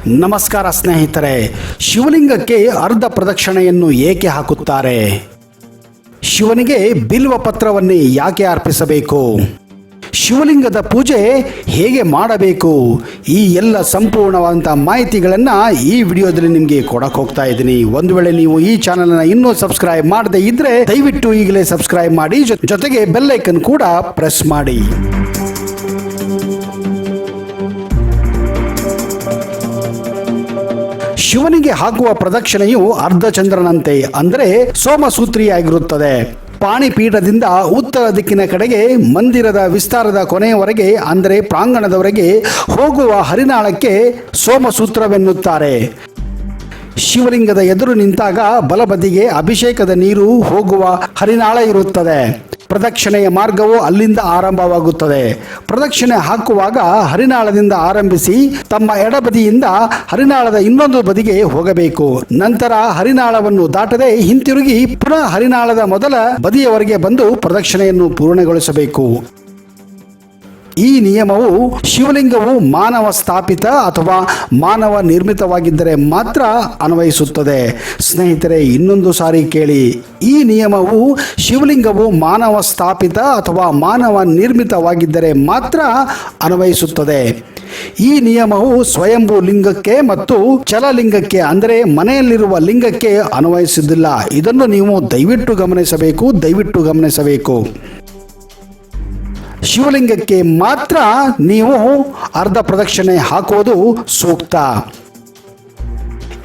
ನಮಸ್ಕಾರ ಸ್ನೇಹಿತರೆ, ಶಿವಲಿಂಗಕ್ಕೆ ಅರ್ಧ ಪ್ರದಕ್ಷಿಣೆಯನ್ನು ಏಕೆ ಹಾಕುತ್ತಾರೆ? ಶಿವನಿಗೆ ಬಿಲ್ವ ಪತ್ರವನ್ನೇ ಯಾಕೆ ಅರ್ಪಿಸಬೇಕು? ಶಿವಲಿಂಗದ ಪೂಜೆ ಹೇಗೆ ಮಾಡಬೇಕು? ಈ ಎಲ್ಲ ಸಂಪೂರ್ಣವಾದಂಥ ಮಾಹಿತಿಗಳನ್ನು ಈ ವಿಡಿಯೋದಲ್ಲಿ ನಿಮಗೆ ಕೊಡಕ್ಕೆ ಹೋಗ್ತಾ ಇದ್ದೀನಿ. ಒಂದು ವೇಳೆ ನೀವು ಈ ಚಾನಲ್ನ ಇನ್ನೂ ಸಬ್ಸ್ಕ್ರೈಬ್ ಮಾಡದೇ ಇದ್ದರೆ ದಯವಿಟ್ಟು ಈಗಲೇ ಸಬ್ಸ್ಕ್ರೈಬ್ ಮಾಡಿ, ಜೊತೆಗೆ ಬೆಲ್ ಐಕನ್ ಕೂಡ ಪ್ರೆಸ್ ಮಾಡಿ. ಶಿವನಿಗೆ ಹಾಕುವ ಪ್ರದಕ್ಷಿಣೆಯು ಅರ್ಧಚಂದ್ರನಂತೆ ಅಂದರೆ ಸೋಮಸೂತ್ರಿಯಾಗಿರುತ್ತದೆ. ಪಾಣಿಪೀಠದಿಂದ ಉತ್ತರ ದಿಕ್ಕಿನ ಕಡೆಗೆ ಮಂದಿರದ ವಿಸ್ತಾರದ ಕೊನೆಯವರೆಗೆ ಅಂದರೆ ಪ್ರಾಂಗಣದವರೆಗೆ ಹೋಗುವ ಹರಿನಾಳಕ್ಕೆ ಸೋಮಸೂತ್ರವೆನ್ನುತ್ತಾರೆ. ಶಿವಲಿಂಗದ ಎದುರು ನಿಂತಾಗ ಬಲಬದಿಗೆ ಅಭಿಷೇಕದ ನೀರು ಹೋಗುವ ಹರಿನಾಳ ಇರುತ್ತದೆ. ಪ್ರದಕ್ಷಿಣೆಯ ಮಾರ್ಗವು ಅಲ್ಲಿಂದ ಆರಂಭವಾಗುತ್ತದೆ. ಪ್ರದಕ್ಷಿಣೆ ಹಾಕುವಾಗ ಹರಿನಾಳದಿಂದ ಆರಂಭಿಸಿ ತಮ್ಮ ಎಡಬದಿಯಿಂದ ಹರಿನಾಳದ ಇನ್ನೊಂದು ಬದಿಗೆ ಹೋಗಬೇಕು. ನಂತರ ಹರಿನಾಳವನ್ನು ದಾಟದೆ ಹಿಂತಿರುಗಿ ಪುನಃ ಹರಿನಾಳದ ಮೊದಲ ಬದಿಯವರೆಗೆ ಬಂದು ಪ್ರದಕ್ಷಿಣೆಯನ್ನು ಪೂರ್ಣಗೊಳಿಸಬೇಕು. ಈ ನಿಯಮವು ಶಿವಲಿಂಗವು ಮಾನವ ಸ್ಥಾಪಿತ ಅಥವಾ ಮಾನವ ನಿರ್ಮಿತವಾಗಿದ್ದರೆ ಮಾತ್ರ ಅನ್ವಯಿಸುತ್ತದೆ. ಸ್ನೇಹಿತರೆ, ಇನ್ನೊಂದು ಸಾರಿ ಕೇಳಿ. ಈ ನಿಯಮವು ಶಿವಲಿಂಗವು ಮಾನವ ಸ್ಥಾಪಿತ ಅಥವಾ ಮಾನವ ನಿರ್ಮಿತವಾಗಿದ್ದರೆ ಮಾತ್ರ ಅನ್ವಯಿಸುತ್ತದೆ. ಈ ನಿಯಮವು ಸ್ವಯಂಭೂ ಲಿಂಗಕ್ಕೆ ಮತ್ತು ಚಲಲಿಂಗಕ್ಕೆ ಅಂದರೆ ಮನೆಯಲ್ಲಿರುವ ಲಿಂಗಕ್ಕೆ ಅನ್ವಯಿಸುವುದಿಲ್ಲ. ಇದನ್ನು ನೀವು ದಯವಿಟ್ಟು ಗಮನಿಸಬೇಕು. ಶಿವಲಿಂಗಕ್ಕೆ ಮಾತ್ರ ನೀವು ಅರ್ಧ ಪ್ರದಕ್ಷಿಣೆ ಹಾಕುವುದು ಸೂಕ್ತ.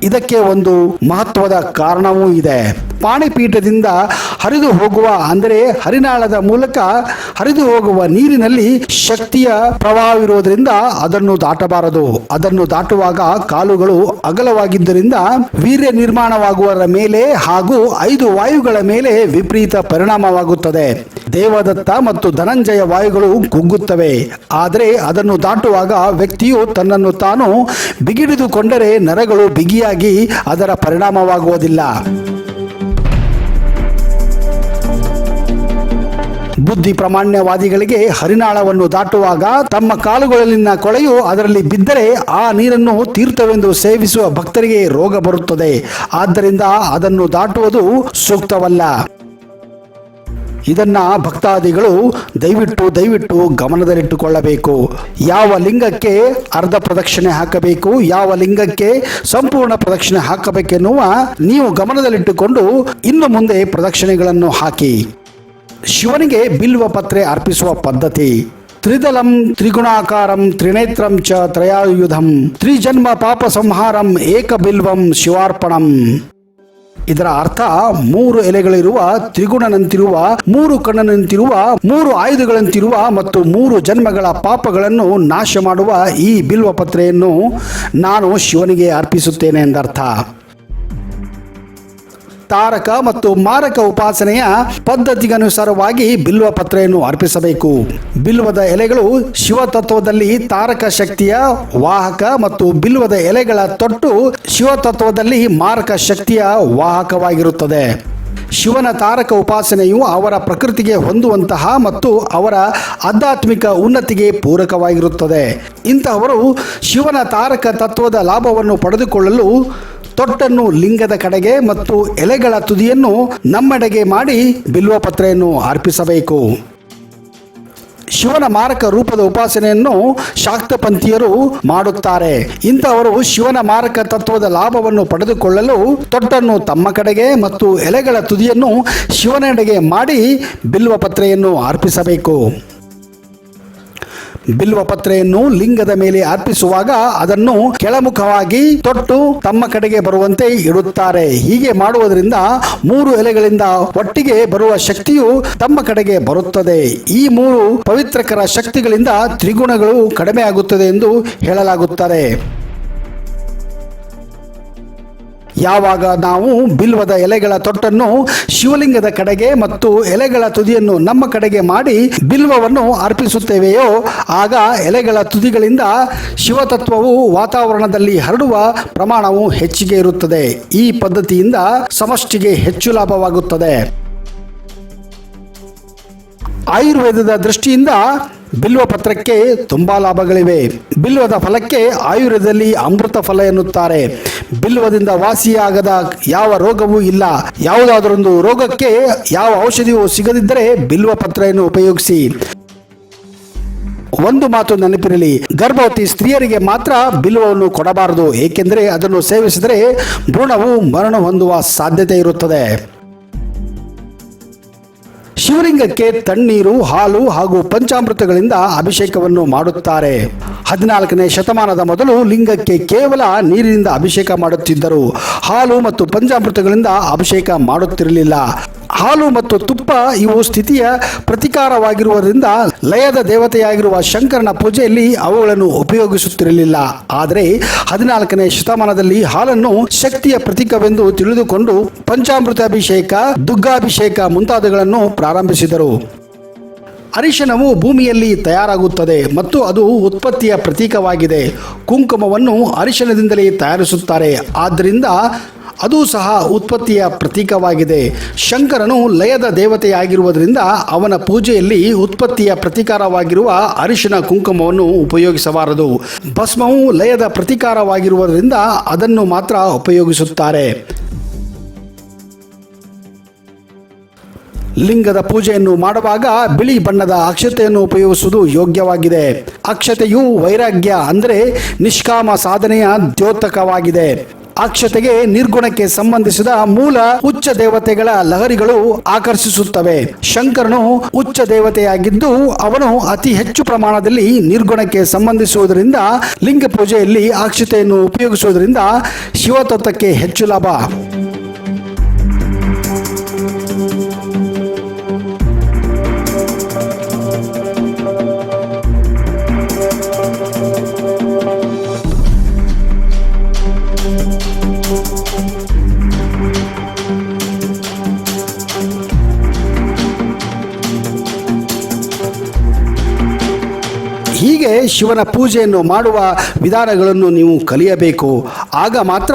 ಇದಕ್ಕೆ ಒಂದು ಮಹತ್ವದ ಕಾರಣವೂ ಇದೆ. ಪಾಣಿಪೀಠದಿಂದ ಹರಿದು ಹೋಗುವ ಅಂದರೆ ಹರಿನಾಳದ ಮೂಲಕ ಹರಿದು ಹೋಗುವ ನೀರಿನಲ್ಲಿ ಶಕ್ತಿಯ ಪ್ರವಾಹವಿರುವುದರಿಂದ ಅದನ್ನು ದಾಟಬಾರದು. ಅದನ್ನು ದಾಟುವಾಗ ಕಾಲುಗಳು ಅಗಲವಾಗಿದ್ದರಿಂದ ವೀರ್ಯ ನಿರ್ಮಾಣವಾಗುವರ ಮೇಲೆ ಹಾಗೂ 5 ವಾಯುಗಳ ಮೇಲೆ ವಿಪರೀತ ಪರಿಣಾಮವಾಗುತ್ತದೆ. ದೇವದತ್ತ ಮತ್ತು ಧನಂಜಯ ವಾಯುಗಳು ಕುಗ್ಗುತ್ತವೆ. ಆದರೆ ಅದನ್ನು ದಾಟುವಾಗ ವ್ಯಕ್ತಿಯು ತನ್ನನ್ನು ತಾನು ಬಿಗಿಡಿದುಕೊಂಡರೆ ನರಗಳು ಬಿಗಿಯಾಗಿ ಅದರ ಪರಿಣಾಮವಾಗುವುದಿಲ್ಲ. ಬುದ್ಧಿ ಪ್ರಾಮಾಣ್ಯವಾದಿಗಳಿಗೆ ಹರಿನಾಳವನ್ನು ದಾಟುವಾಗ ತಮ್ಮ ಕಾಲುಗಳಲ್ಲಿನ ಕೊಳೆಯು ಅದರಲ್ಲಿ ಬಿದ್ದರೆ ಆ ನೀರನ್ನು ತೀರ್ಥವೆಂದು ಸೇವಿಸುವ ಭಕ್ತರಿಗೆ ರೋಗ ಬರುತ್ತದೆ. ಆದ್ದರಿಂದ ಅದನ್ನು ದಾಟುವುದು ಸೂಕ್ತವಲ್ಲ. ಇದನ್ನ ಭಕ್ತಾದಿಗಳು ದಯವಿಟ್ಟು ಗಮನದಲ್ಲಿಟ್ಟುಕೊಳ್ಳಬೇಕು. ಯಾವ ಲಿಂಗಕ್ಕೆ ಅರ್ಧ ಪ್ರದಕ್ಷಿಣೆ ಹಾಕಬೇಕು, ಯಾವ ಲಿಂಗಕ್ಕೆ ಸಂಪೂರ್ಣ ಪ್ರದಕ್ಷಿಣೆ ಹಾಕಬೇಕೆನ್ನುವ ನೀವು ಗಮನದಲ್ಲಿಟ್ಟುಕೊಂಡು ಇನ್ನು ಮುಂದೆ ಪ್ರದಕ್ಷಿಣೆಗಳನ್ನು ಹಾಕಿ. ಶಿವನಿಗೆ ಬಿಲ್ವ ಪತ್ರೆ ಅರ್ಪಿಸುವ ಪದ್ಧತಿ: ತ್ರಿದಲಂ ತ್ರಿಗುಣಾಕಾರಂ ತ್ರಿನೇತ್ರಂ ಚ ತ್ರಯಾಯುಧಂ ತ್ರಿಜನ್ಮ ಪಾಪ ಸಂಹಾರಂ ಏಕ ಬಿಲ್ವಂ ಶಿವಾರ್ಪಣಂ. ಇದರ ಅರ್ಥ 3 ಎಲೆಗಳಿರುವ, ತ್ರಿಗುಣನಂತಿರುವ, 3 ಕಣ್ಣನಂತಿರುವ, 3 ಆಯುಧಗಳಂತಿರುವ ಮತ್ತು 3 ಜನ್ಮಗಳ ಪಾಪಗಳನ್ನು ನಾಶ ಮಾಡುವ ಈ ಬಿಲ್ವ ಪತ್ರೆಯನ್ನು ನಾನು ಶಿವನಿಗೆ ಅರ್ಪಿಸುತ್ತೇನೆ ಎಂದರ್ಥ. ತಾರಕ ಮತ್ತು ಮಾರಕ ಉಪಾಸನೆಯ ಪದ್ಧತಿಗನುಸಾರವಾಗಿ ಬಿಲ್ವ ಪತ್ರೆಯನ್ನು ಅರ್ಪಿಸಬೇಕು. ಬಿಲ್ವದ ಎಲೆಗಳು ಶಿವತತ್ವದಲ್ಲಿ ತಾರಕ ಶಕ್ತಿಯ ವಾಹಕ ಮತ್ತು ಬಿಲ್ವದ ಎಲೆಗಳ ತೊಟ್ಟು ಶಿವತತ್ವದಲ್ಲಿ ಮಾರಕ ಶಕ್ತಿಯ ವಾಹಕವಾಗಿರುತ್ತದೆ. ಶಿವನ ತಾರಕ ಉಪಾಸನೆಯು ಅವರ ಪ್ರಕೃತಿಗೆ ಹೊಂದುವಂತಹ ಮತ್ತು ಅವರ ಆಧ್ಯಾತ್ಮಿಕ ಉನ್ನತಿಗೆ ಪೂರಕವಾಗಿರುತ್ತದೆ. ಇಂತಹವರು ಶಿವನ ತಾರಕ ತತ್ವದ ಲಾಭವನ್ನು ಪಡೆದುಕೊಳ್ಳಲು ತೊಟ್ಟನ್ನು ಲಿಂಗದ ಕಡೆಗೆ ಮತ್ತು ಎಲೆಗಳ ತುದಿಯನ್ನು ನಮ್ಮೆಡೆಗೆ ಮಾಡಿ ಬಿಲ್ವ ಪತ್ರೆಯನ್ನು ಅರ್ಪಿಸಬೇಕು. ಶಿವನ ಮಾರಕ ರೂಪದ ಉಪಾಸನೆಯನ್ನು ಶಾಕ್ತಪಂಥೀಯರು ಮಾಡುತ್ತಾರೆ. ಇಂಥವರು ಶಿವನ ಮಾರಕ ತತ್ವದ ಲಾಭವನ್ನು ಪಡೆದುಕೊಳ್ಳಲು ತೊಟ್ಟನ್ನು ತಮ್ಮ ಕಡೆಗೆ ಮತ್ತು ಎಲೆಗಳ ತುದಿಯನ್ನು ಶಿವನೆಡೆಗೆ ಮಾಡಿ ಬಿಲ್ವ ಪತ್ರೆಯನ್ನು ಅರ್ಪಿಸಬೇಕು. ಬಿಲ್ವ ಪತ್ರೆಯನ್ನು ಲಿಂಗದ ಮೇಲೆ ಅರ್ಪಿಸುವಾಗ ಅದನ್ನು ಕೆಳಮುಖವಾಗಿ ತೊಟ್ಟು ತಮ್ಮ ಕಡೆಗೆ ಬರುವಂತೆ ಇಡುತ್ತಾರೆ. ಹೀಗೆ ಮಾಡುವುದರಿಂದ 3 ಎಲೆಗಳಿಂದ ಒಟ್ಟಿಗೆ ಬರುವ ಶಕ್ತಿಯು ತಮ್ಮ ಕಡೆಗೆ ಬರುತ್ತದೆ. ಈ 3 ಪವಿತ್ರಕರ ಶಕ್ತಿಗಳಿಂದ ತ್ರಿಗುಣಗಳು ಕಡಿಮೆ ಆಗುತ್ತದೆ ಎಂದು ಹೇಳಲಾಗುತ್ತದೆ. ಯಾವಾಗ ನಾವು ಬಿಲ್ವದ ಎಲೆಗಳ ತೊಟ್ಟನ್ನು ಶಿವಲಿಂಗದ ಕಡೆಗೆ ಮತ್ತು ಎಲೆಗಳ ತುದಿಯನ್ನು ನಮ್ಮ ಕಡೆಗೆ ಮಾಡಿ ಬಿಲ್ವವನ್ನು ಅರ್ಪಿಸುತ್ತೇವೆಯೋ ಆಗ ಎಲೆಗಳ ತುದಿಗಳಿಂದ ಶಿವತತ್ವವು ವಾತಾವರಣದಲ್ಲಿ ಹರಡುವ ಪ್ರಮಾಣವು ಹೆಚ್ಚಿಗೆ ಇರುತ್ತದೆ. ಈ ಪದ್ಧತಿಯಿಂದ ಸಮಷ್ಟಿಗೆ ಹೆಚ್ಚು ಲಾಭವಾಗುತ್ತದೆ. ಆಯುರ್ವೇದದ ದೃಷ್ಟಿಯಿಂದ ಬಿಲ್ವ ಪತ್ರಕ್ಕೆ ತುಂಬಾ ಲಾಭಗಳಿವೆ. ಬಿಲ್ವದ ಫಲಕ್ಕೆ ಆಯುರ್ವೇದದಲ್ಲಿ ಅಮೃತ ಫಲ ಎನ್ನುತ್ತಾರೆ. ಬಿಲ್ವದಿಂದ ವಾಸಿಯಾಗದ ಯಾವ ರೋಗವೂ ಇಲ್ಲ. ಯಾವುದಾದರೊಂದು ರೋಗಕ್ಕೆ ಯಾವ ಔಷಧಿಯೂ ಸಿಗದಿದ್ದರೆ ಬಿಲ್ವ ಪತ್ರೆಯನ್ನು ಉಪಯೋಗಿಸಿ. ಒಂದು ಮಾತು ನೆನಪಿರಲಿ, ಗರ್ಭವತಿ ಸ್ತ್ರೀಯರಿಗೆ ಮಾತ್ರ ಬಿಲ್ವವನ್ನು ಕೊಡಬಾರದು, ಏಕೆಂದರೆ ಅದನ್ನು ಸೇವಿಸಿದರೆ ಭ್ರೂಣವು ಮರಣ ಹೊಂದುವ ಸಾಧ್ಯತೆ ಇರುತ್ತದೆ. ಶಿವಲಿಂಗಕ್ಕೆ ತಣ್ಣೀರು, ಹಾಲು ಹಾಗೂ ಪಂಚಾಮೃತಗಳಿಂದ ಅಭಿಷೇಕವನ್ನು ಮಾಡುತ್ತಾರೆ. 14ನೇ ಶತಮಾನದ ಮೊದಲು ಲಿಂಗಕ್ಕೆ ಕೇವಲ ನೀರಿನಿಂದ ಅಭಿಷೇಕ ಮಾಡುತ್ತಿದ್ದರು. ಹಾಲು ಮತ್ತು ಪಂಚಾಮೃತಗಳಿಂದ ಅಭಿಷೇಕ ಮಾಡುತ್ತಿರಲಿಲ್ಲ. ಹಾಲು ಮತ್ತು ತುಪ್ಪ ಇವು ಸ್ಥಿತಿಯ ಪ್ರತೀಕಾರವಾಗಿರುವುದರಿಂದ ಲಯದ ದೇವತೆಯಾಗಿರುವ ಶಂಕರನ ಪೂಜೆಯಲ್ಲಿ ಅವುಗಳನ್ನು ಉಪಯೋಗಿಸುತ್ತಿರಲಿಲ್ಲ. ಆದರೆ 14ನೇ ಶತಮಾನದಲ್ಲಿ ಹಾಲನ್ನು ಶಕ್ತಿಯ ಪ್ರತೀಕವೆಂದು ತಿಳಿದುಕೊಂಡು ಪಂಚಾಮೃತ ಅಭಿಷೇಕ, ದುಗ್ಗಾಭಿಷೇಕ ಮುಂತಾದವುಗಳನ್ನು ಪ್ರಾರಂಭಿಸಿದರು. ಅರಿಶಿನವು ಭೂಮಿಯಲ್ಲಿ ತಯಾರಾಗುತ್ತದೆ ಮತ್ತು ಅದು ಉತ್ಪತ್ತಿಯ ಪ್ರತೀಕವಾಗಿದೆ. ಕುಂಕುಮವನ್ನು ಅರಿಶಿನದಿಂದಲೇ ತಯಾರಿಸುತ್ತಾರೆ, ಆದ್ದರಿಂದ ಅದು ಸಹ ಉತ್ಪತ್ತಿಯ ಪ್ರತೀಕವಾಗಿದೆ. ಶಂಕರನು ಲಯದ ದೇವತೆಯಾಗಿರುವುದರಿಂದ ಅವನ ಪೂಜೆಯಲ್ಲಿ ಉತ್ಪತ್ತಿಯ ಪ್ರತೀಕಾರವಾಗಿರುವ ಅರಿಶಿನ ಕುಂಕುಮವನ್ನು ಉಪಯೋಗಿಸಬಾರದು. ಭಸ್ಮವು ಲಯದ ಪ್ರತೀಕಾರವಾಗಿರುವುದರಿಂದ ಅದನ್ನು ಮಾತ್ರ ಉಪಯೋಗಿಸುತ್ತಾರೆ. ಲಿಂಗದ ಪೂಜೆಯನ್ನು ಮಾಡುವಾಗ ಬಿಳಿ ಬಣ್ಣದ ಅಕ್ಷತೆಯನ್ನು ಉಪಯೋಗಿಸುವುದು ಯೋಗ್ಯವಾಗಿದೆ. ಅಕ್ಷತೆಯು ವೈರಾಗ್ಯ ಅಂದರೆ ನಿಷ್ಕಾಮ ಸಾಧನೆಯ ದ್ಯೋತಕವಾಗಿದೆ. ಅಕ್ಷತೆಗೆ ನಿರ್ಗುಣಕ್ಕೆ ಸಂಬಂಧಿಸಿದ ಮೂಲ ಉಚ್ಚ ದೇವತೆಗಳ ಲಹರಿಗಳು ಆಕರ್ಷಿಸುತ್ತವೆ. ಶಂಕರನು ಉಚ್ಚ ದೇವತೆಯಾಗಿದ್ದು ಅವನು ಅತಿ ಹೆಚ್ಚು ಪ್ರಮಾಣದಲ್ಲಿ ನಿರ್ಗುಣಕ್ಕೆ ಸಂಬಂಧಿಸುವುದರಿಂದ ಲಿಂಗ ಪೂಜೆಯಲ್ಲಿ ಅಕ್ಷತೆಯನ್ನು ಉಪಯೋಗಿಸುವುದರಿಂದ ಶಿವತತ್ವಕ್ಕೆ ಹೆಚ್ಚು ಲಾಭ. ಹೀಗೆ ಶಿವನ ಪೂಜೆಯನ್ನು ಮಾಡುವ ವಿಧಾನಗಳನ್ನು ನೀವು ಕಲಿಯಬೇಕು. ಆಗ ಮಾತ್ರ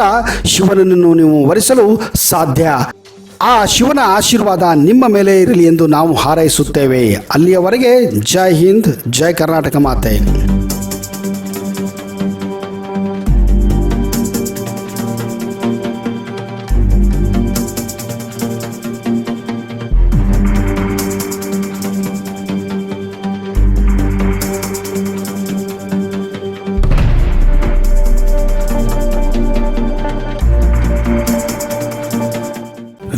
ಶಿವನನ್ನು ನೀವು ವರಿಸಲು ಸಾಧ್ಯ. ಆ ಶಿವನ ಆಶೀರ್ವಾದ ನಿಮ್ಮ ಮೇಲೆ ಇರಲಿ ಎಂದು ನಾವು ಹಾರೈಸುತ್ತೇವೆ. ಅಲ್ಲಿಯವರೆಗೆ ಜೈ ಹಿಂದ್, ಜೈ ಕರ್ನಾಟಕ ಮಾತೆ.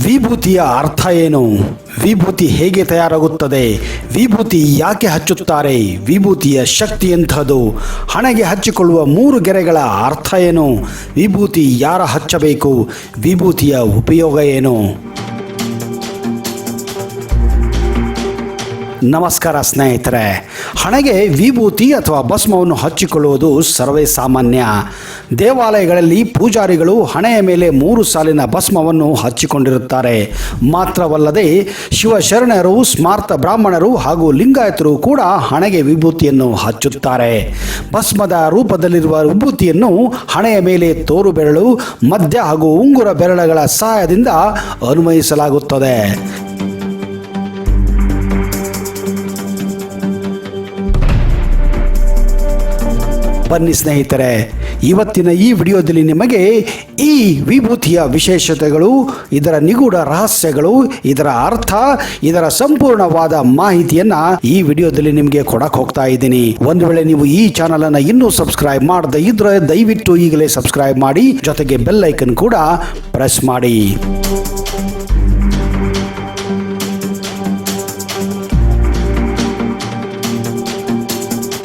ವಿಭೂತಿಯ ಅರ್ಥ ಏನು? ವಿಭೂತಿ ಹೇಗೆ ತಯಾರಾಗುತ್ತದೆ? ವಿಭೂತಿ ಯಾಕೆ ಹಚ್ಚುತ್ತಾರೆ? ವಿಭೂತಿಯ ಶಕ್ತಿ ಎಂಥದ್ದು? ಹಣೆಗೆ ಹಚ್ಚಿಕೊಳ್ಳುವ 3 ಗೆರೆಗಳ ಅರ್ಥ ಏನು? ವಿಭೂತಿ ಯಾರ ಹಚ್ಚಬೇಕು? ವಿಭೂತಿಯ ಉಪಯೋಗ ಏನು? ನಮಸ್ಕಾರ ಸ್ನೇಹಿತರೆ. ಹಣೆಗೆ ವಿಭೂತಿ ಅಥವಾ ಭಸ್ಮವನ್ನು ಹಚ್ಚಿಕೊಳ್ಳುವುದು ಸರ್ವೇ ಸಾಮಾನ್ಯ. ದೇವಾಲಯಗಳಲ್ಲಿ ಪೂಜಾರಿಗಳು ಹಣೆಯ ಮೇಲೆ 3 ಸಾಲಿನ ಭಸ್ಮವನ್ನು ಹಚ್ಚಿಕೊಂಡಿರುತ್ತಾರೆ. ಮಾತ್ರವಲ್ಲದೆ ಶಿವಶರಣರು, ಸ್ಮಾರ್ತ ಬ್ರಾಹ್ಮಣರು ಹಾಗೂ ಲಿಂಗಾಯತರು ಕೂಡ ಹಣೆಗೆ ವಿಭೂತಿಯನ್ನು ಹಚ್ಚುತ್ತಾರೆ. ಭಸ್ಮದ ರೂಪದಲ್ಲಿರುವ ವಿಭೂತಿಯನ್ನು ಹಣೆಯ ಮೇಲೆ ತೋರು ಬೆರಳು, ಮಧ್ಯ ಹಾಗೂ ಉಂಗುರ ಬೆರಳುಗಳ ಸಹಾಯದಿಂದ ಅನ್ವಯಿಸಲಾಗುತ್ತದೆ. ಬನ್ನಿ ಸ್ನೇಹಿತರೆ, ಇವತ್ತಿನ ಈ ವಿಡಿಯೋದಲ್ಲಿ ನಿಮಗೆ ಈ ವಿಭೂತಿಯ ವಿಶೇಷತೆಗಳು, ಇದರ ನಿಗೂಢ ರಹಸ್ಯಗಳು, ಇದರ ಅರ್ಥ, ಇದರ ಸಂಪೂರ್ಣವಾದ ಮಾಹಿತಿಯನ್ನ ಈ ವಿಡಿಯೋದಲ್ಲಿ ನಿಮಗೆ ಕೊಡಕ್ಕೆ ಹೋಗ್ತಾ ಇದ್ದೀನಿ. ಒಂದು ವೇಳೆ ನೀವು ಈ ಚಾನಲ್ ಅನ್ನ ಇನ್ನೂ ಸಬ್ಸ್ಕ್ರೈಬ್ ಮಾಡದೇ ಇದ್ರೆ ದಯವಿಟ್ಟು ಈಗಲೇ ಸಬ್ಸ್ಕ್ರೈಬ್ ಮಾಡಿ, ಜೊತೆಗೆ ಬೆಲ್ ಐಕನ್ ಕೂಡ ಪ್ರೆಸ್ ಮಾಡಿ.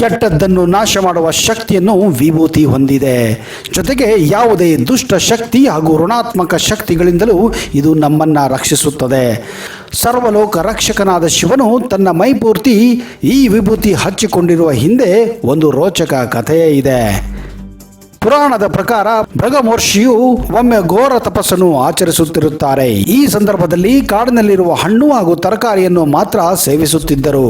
ಕೆಟ್ಟದ್ದನ್ನು ನಾಶ ಮಾಡುವ ಶಕ್ತಿಯನ್ನು ವಿಭೂತಿ ಹೊಂದಿದೆ. ಜೊತೆಗೆ ಯಾವುದೇ ದುಷ್ಟ ಶಕ್ತಿ ಹಾಗೂ ಋಣಾತ್ಮಕ ಶಕ್ತಿಗಳಿಂದಲೂ ಇದು ನಮ್ಮನ್ನು ರಕ್ಷಿಸುತ್ತದೆ. ಸರ್ವಲೋಕ ರಕ್ಷಕನಾದ ಶಿವನು ತನ್ನ ಮೈಪೂರ್ತಿ ಈ ವಿಭೂತಿ ಹಚ್ಚಿಕೊಂಡಿರುವ ಹಿಂದೆ ಒಂದು ರೋಚಕ ಕಥೆಯೇ ಇದೆ. ಪುರಾಣದ ಪ್ರಕಾರ ಭೃಗಮಹರ್ಷಿಯು ಒಮ್ಮೆ ಘೋರ ತಪಸ್ಸನ್ನು ಆಚರಿಸುತ್ತಿರುತ್ತಾರೆ. ಈ ಸಂದರ್ಭದಲ್ಲಿ ಕಾಡಿನಲ್ಲಿರುವ ಹಣ್ಣು ಹಾಗೂ ತರಕಾರಿಯನ್ನು ಮಾತ್ರ ಸೇವಿಸುತ್ತಿದ್ದರು.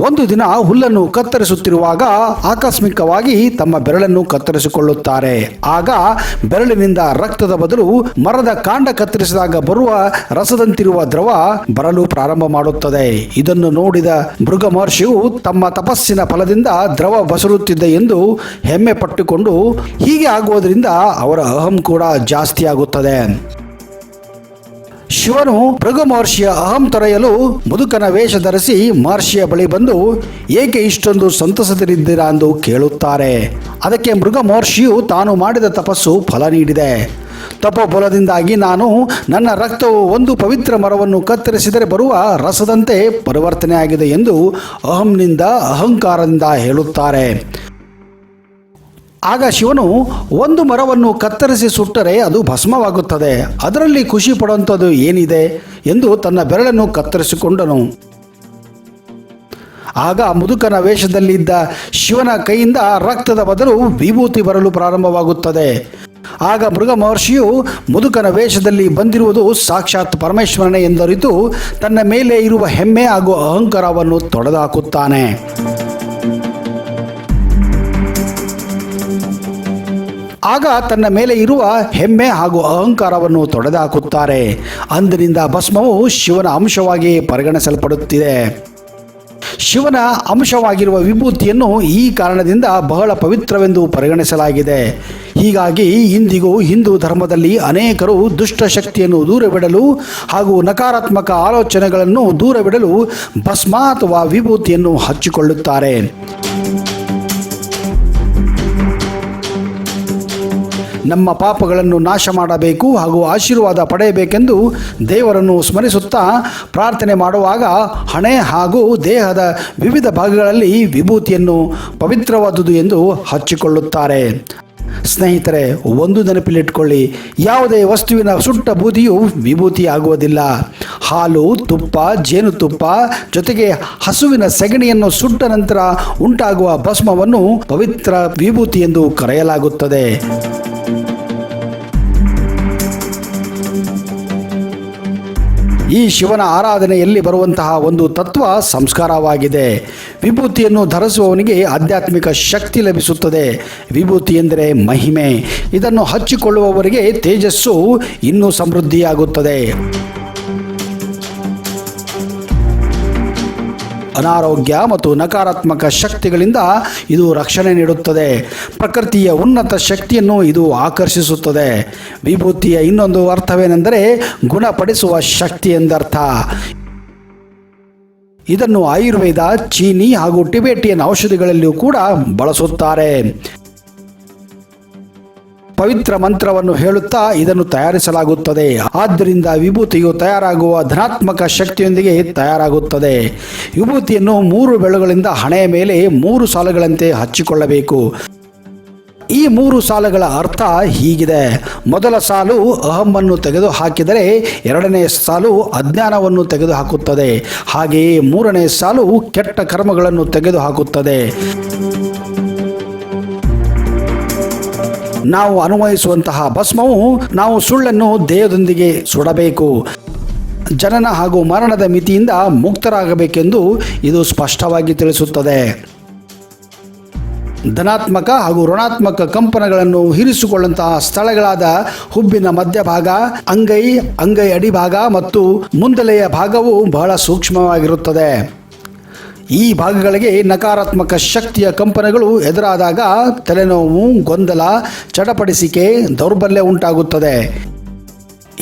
ಒಂದು ದಿನ ಹುಲ್ಲನ್ನು ಕತ್ತರಿಸುತ್ತಿರುವಾಗ ಆಕಸ್ಮಿಕವಾಗಿ ತಮ್ಮ ಬೆರಳನ್ನು ಕತ್ತರಿಸಿಕೊಳ್ಳುತ್ತಾರೆ. ಆಗ ಬೆರಳಿನಿಂದ ರಕ್ತದ ಬದಲು ಮರದ ಕಾಂಡ ಕತ್ತರಿಸಿದಾಗ ಬರುವ ರಸದಂತಿರುವ ದ್ರವ ಬರಲು ಪ್ರಾರಂಭ ಮಾಡುತ್ತದೆ. ಇದನ್ನು ನೋಡಿದ ಭೃಗು ಮಹರ್ಷಿಯು ತಮ್ಮ ತಪಸ್ಸಿನ ಫಲದಿಂದ ದ್ರವ ಬಸರುತ್ತಿದೆ ಎಂದು ಹೆಮ್ಮೆ ಪಟ್ಟುಕೊಂಡು, ಹೀಗೆ ಆಗುವುದರಿಂದ ಅವರ ಅಹಂ ಕೂಡ ಜಾಸ್ತಿ ಆಗುತ್ತದೆ. ಶಿವನು ಭೃಗು ಮಹರ್ಷಿಯ ಅಹಂ ತೊರೆಯಲು ಮುದುಕನ ವೇಷ ಧರಿಸಿ ಮಹರ್ಷಿಯ ಬಳಿ ಬಂದು, ಏಕೆ ಇಷ್ಟೊಂದು ಸಂತಸದಿದ್ದೀರಾ ಎಂದು ಕೇಳುತ್ತಾರೆ. ಅದಕ್ಕೆ ಭೃಗು ಮಹರ್ಷಿಯು ತಾನು ಮಾಡಿದ ತಪಸ್ಸು ಫಲ ನೀಡಿದೆ. ತಪೋಬಲದಿಂದಾಗಿ ನಾನು ನನ್ನ ರಕ್ತವು ಒಂದು ಪವಿತ್ರ ಮರವನ್ನು ಕತ್ತರಿಸಿದರೆ ಬರುವ ರಸದಂತೆ ಪರಿವರ್ತನೆಯಾಗಿದೆ ಎಂದು ಅಹಂಕಾರದಿಂದ ಹೇಳುತ್ತಾರೆ. ಆಗ ಶಿವನು, ಒಂದು ಮರವನ್ನು ಕತ್ತರಿಸಿ ಸುಟ್ಟರೆ ಅದು ಭಸ್ಮವಾಗುತ್ತದೆ, ಅದರಲ್ಲಿ ಖುಷಿ ಪಡುವಂಥದ್ದು ಏನಿದೆ ಎಂದು ತನ್ನ ಬೆರಳನ್ನು ಕತ್ತರಿಸಿಕೊಂಡನು. ಆಗ ಮುದುಕನ ವೇಷದಲ್ಲಿದ್ದ ಶಿವನ ಕೈಯಿಂದ ರಕ್ತದ ಬದಲು ವಿಭೂತಿ ಬರಲು ಪ್ರಾರಂಭವಾಗುತ್ತದೆ. ಆಗ ಭೃಗು ಮಹರ್ಷಿಯು ಮುದುಕನ ವೇಷದಲ್ಲಿ ಬಂದಿರುವುದು ಸಾಕ್ಷಾತ್ ಪರಮೇಶ್ವರನೇ ಎಂದರಿತು ತನ್ನ ಮೇಲೆ ಇರುವ ಹೆಮ್ಮೆ ಹಾಗೂ ಅಹಂಕಾರವನ್ನು ತೊಡೆದುಹಾಕುತ್ತಾನೆ. ಆಗ ತನ್ನ ಮೇಲೆ ಇರುವ ಹೆಮ್ಮೆ ಹಾಗೂ ಅಹಂಕಾರವನ್ನು ತೊಡೆದುಹಾಕುತ್ತಾರೆ. ಅಂದಿನಿಂದ ಭಸ್ಮವು ಶಿವನ ಅಂಶವಾಗಿ ಪರಿಗಣಿಸಲ್ಪಡುತ್ತಿದೆ. ಶಿವನ ಅಂಶವಾಗಿರುವ ವಿಭೂತಿಯನ್ನು ಈ ಕಾರಣದಿಂದ ಬಹಳ ಪವಿತ್ರವೆಂದು ಪರಿಗಣಿಸಲಾಗಿದೆ. ಹೀಗಾಗಿ ಇಂದಿಗೂ ಹಿಂದೂ ಧರ್ಮದಲ್ಲಿ ಅನೇಕರು ದುಷ್ಟ ಶಕ್ತಿಯನ್ನು ದೂರವಿಡಲು ಹಾಗೂ ನಕಾರಾತ್ಮಕ ಆಲೋಚನೆಗಳನ್ನು ದೂರವಿಡಲು ಭಸ್ಮ ಅಥವಾ ವಿಭೂತಿಯನ್ನು ಹಚ್ಚಿಕೊಳ್ಳುತ್ತಾರೆ. ನಮ್ಮ ಪಾಪಗಳನ್ನು ನಾಶ ಮಾಡಬೇಕು ಹಾಗೂ ಆಶೀರ್ವಾದ ಪಡೆಯಬೇಕೆಂದು ದೇವರನ್ನು ಸ್ಮರಿಸುತ್ತಾ ಪ್ರಾರ್ಥನೆ ಮಾಡುವಾಗ ಹಣೆ ಹಾಗೂ ದೇಹದ ವಿವಿಧ ಭಾಗಗಳಲ್ಲಿ ವಿಭೂತಿಯನ್ನು ಪವಿತ್ರವಾದುದು ಎಂದು ಹಚ್ಚಿಕೊಳ್ಳುತ್ತಾರೆ. ಸ್ನೇಹಿತರೆ, ಒಂದು ನೆನಪಿಲಿಟ್ಕೊಳ್ಳಿ, ಯಾವುದೇ ವಸ್ತುವಿನ ಸುಟ್ಟ ಬೂದಿಯು ವಿಭೂತಿ ಆಗುವುದಿಲ್ಲ. ಹಾಲು, ತುಪ್ಪ, ಜೇನುತುಪ್ಪ ಜೊತೆಗೆ ಹಸುವಿನ ಸೆಗಣಿಯನ್ನು ಸುಟ್ಟ ನಂತರ ಉಂಟಾಗುವ ಭಸ್ಮವನ್ನು ಪವಿತ್ರ ವಿಭೂತಿ ಎಂದು ಕರೆಯಲಾಗುತ್ತದೆ. ಈ ಶಿವನ ಆರಾಧನೆಯಲ್ಲಿ ಬರುವಂತಹ ಒಂದು ತತ್ವ ಸಂಸ್ಕಾರವಾಗಿದೆ. ವಿಭೂತಿಯನ್ನು ಧರಿಸುವವನಿಗೆ ಆಧ್ಯಾತ್ಮಿಕ ಶಕ್ತಿ ಲಭಿಸುತ್ತದೆ. ವಿಭೂತಿ ಎಂದರೆ ಮಹಿಮೆ. ಇದನ್ನು ಹಚ್ಚಿಕೊಳ್ಳುವವರಿಗೆ ತೇಜಸ್ಸು ಇನ್ನೂ ಸಮೃದ್ಧಿಯಾಗುತ್ತದೆ. ಅನಾರೋಗ್ಯ ಮತ್ತು ನಕಾರಾತ್ಮಕ ಶಕ್ತಿಗಳಿಂದ ಇದು ರಕ್ಷಣೆ ನೀಡುತ್ತದೆ. ಪ್ರಕೃತಿಯ ಉನ್ನತ ಶಕ್ತಿಯನ್ನು ಇದು ಆಕರ್ಷಿಸುತ್ತದೆ. ವಿಭೂತಿಯ ಇನ್ನೊಂದು ಅರ್ಥವೇನೆಂದರೆ ಗುಣಪಡಿಸುವ ಶಕ್ತಿ ಎಂದರ್ಥ. ಇದನ್ನು ಆಯುರ್ವೇದ, ಚೀನಿ ಹಾಗೂ ಟಿಬೆಟಿಯನ್ ಔಷಧಿಗಳಲ್ಲಿಯೂ ಕೂಡ ಬಳಸುತ್ತಾರೆ. ಪವಿತ್ರ ಮಂತ್ರವನ್ನು ಹೇಳುತ್ತಾ ಇದನ್ನು ತಯಾರಿಸಲಾಗುತ್ತದೆ. ಆದ್ದರಿಂದ ವಿಭೂತಿಯು ತಯಾರಾಗುವ ಧನಾತ್ಮಕ ಶಕ್ತಿಯೊಂದಿಗೆ ತಯಾರಾಗುತ್ತದೆ. ವಿಭೂತಿಯನ್ನು 3 ಬೆರಳುಗಳಿಂದ ಹಣೆಯ ಮೇಲೆ 3 ಸಾಲುಗಳಂತೆ ಹಚ್ಚಿಕೊಳ್ಳಬೇಕು. ಈ 3 ಸಾಲುಗಳ ಅರ್ಥ ಹೀಗಿದೆ. ಮೊದಲ ಸಾಲು ಅಹಮ್ಮನ್ನು ತೆಗೆದು ಹಾಕಿದರೆ 2ನೇ ಸಾಲು ಅಜ್ಞಾನವನ್ನು ತೆಗೆದುಹಾಕುತ್ತದೆ. ಹಾಗೆಯೇ 3ನೇ ಸಾಲು ಕೆಟ್ಟ ಕರ್ಮಗಳನ್ನು ತೆಗೆದುಹಾಕುತ್ತದೆ. ನಾವು ಅನುಭವಿಸುವಂತಹ ಭಸ್ಮವು ನಾವು ಸುಳ್ಳನ್ನು ದೇಹದೊಂದಿಗೆ ಸುಡಬೇಕು, ಜನನ ಹಾಗೂ ಮರಣದ ಮಿತಿಯಿಂದ ಮುಕ್ತರಾಗಬೇಕೆಂದು ಇದು ಸ್ಪಷ್ಟವಾಗಿ ತಿಳಿಸುತ್ತದೆ. ಧನಾತ್ಮಕ ಹಾಗೂ ಋಣಾತ್ಮಕ ಕಂಪನಗಳನ್ನು ಹೀರಿಸಿಕೊಳ್ಳುವಂತಹ ಸ್ಥಳಗಳಾದ ಹುಬ್ಬಿನ ಮಧ್ಯಭಾಗ, ಅಂಗೈ ಅಡಿಭಾಗ ಮತ್ತು ಮುಂದಲೆಯ ಭಾಗವು ಬಹಳ ಸೂಕ್ಷ್ಮವಾಗಿರುತ್ತದೆ. ಈ ಭಾಗಗಳಿಗೆ ನಕಾರಾತ್ಮಕ ಶಕ್ತಿಯ ಕಂಪನಗಳು ಎದುರಾದಾಗ ತಲೆನೋವು, ಗೊಂದಲ, ಚಡಪಡಿಸಿಕೆ, ದೌರ್ಬಲ್ಯ ಉಂಟಾಗುತ್ತದೆ.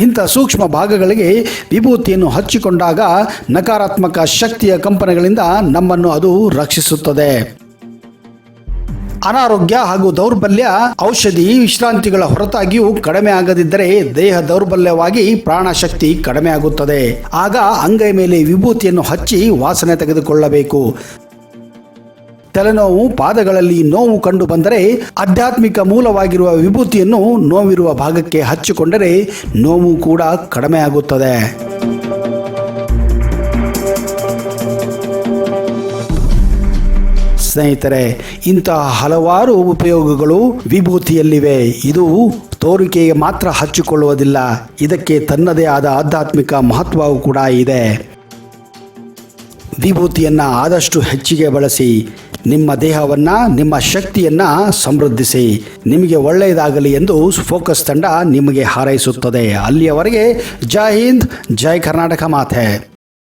ಇಂಥ ಸೂಕ್ಷ್ಮ ಭಾಗಗಳಿಗೆ ವಿಭೂತಿಯನ್ನು ಹಚ್ಚಿಕೊಂಡಾಗ ನಕಾರಾತ್ಮಕ ಶಕ್ತಿಯ ಕಂಪನಗಳಿಂದ ನಮ್ಮನ್ನು ಅದು ರಕ್ಷಿಸುತ್ತದೆ. ಅನಾರೋಗ್ಯ ಹಾಗೂ ದೌರ್ಬಲ್ಯ ಔಷಧಿ ವಿಶ್ರಾಂತಿಗಳ ಹೊರತಾಗಿಯೂ ಕಡಿಮೆ ಆಗದಿದ್ದರೆ ದೇಹ ದೌರ್ಬಲ್ಯವಾಗಿ ಪ್ರಾಣಶಕ್ತಿ ಕಡಿಮೆ ಆಗುತ್ತದೆ. ಆಗ ಅಂಗೈ ಮೇಲೆ ವಿಭೂತಿಯನ್ನು ಹಚ್ಚಿ ವಾಸನೆ ತೆಗೆದುಕೊಳ್ಳಬೇಕು. ತಲೆನೋವು, ಪಾದಗಳಲ್ಲಿ ನೋವು ಕಂಡು ಬಂದರೆ ಆಧ್ಯಾತ್ಮಿಕ ಮೂಲವಾಗಿರುವ ವಿಭೂತಿಯನ್ನು ನೋವಿರುವ ಭಾಗಕ್ಕೆ ಹಚ್ಚಿಕೊಂಡರೆ ನೋವು ಕೂಡ ಕಡಿಮೆ ಆಗುತ್ತದೆ. ಸ್ನೇಹಿತರೆ, ಇಂತಹ ಹಲವಾರು ಉಪಯೋಗಗಳು ವಿಭೂತಿಯಲ್ಲಿವೆ. ಇದು ತೋರಿಕೆಗೆ ಮಾತ್ರ ಹಚ್ಚಿಕೊಳ್ಳುವುದಿಲ್ಲ, ಇದಕ್ಕೆ ತನ್ನದೇ ಆದ ಆಧ್ಯಾತ್ಮಿಕ ಮಹತ್ವವೂ ಕೂಡ ಇದೆ. ವಿಭೂತಿಯನ್ನು ಆದಷ್ಟು ಹೆಚ್ಚಿಗೆ ಬಳಸಿ ನಿಮ್ಮ ದೇಹವನ್ನು, ನಿಮ್ಮ ಶಕ್ತಿಯನ್ನು ಸಮೃದ್ಧಿಸಿ. ನಿಮಗೆ ಒಳ್ಳೆಯದಾಗಲಿ ಎಂದು ಫೋಕಸ್ ತಂಡ ನಿಮಗೆ ಹಾರೈಸುತ್ತದೆ. ಅಲ್ಲಿಯವರೆಗೆ ಜೈ ಹಿಂದ್, ಜೈ ಕರ್ನಾಟಕ ಮಾತೆ.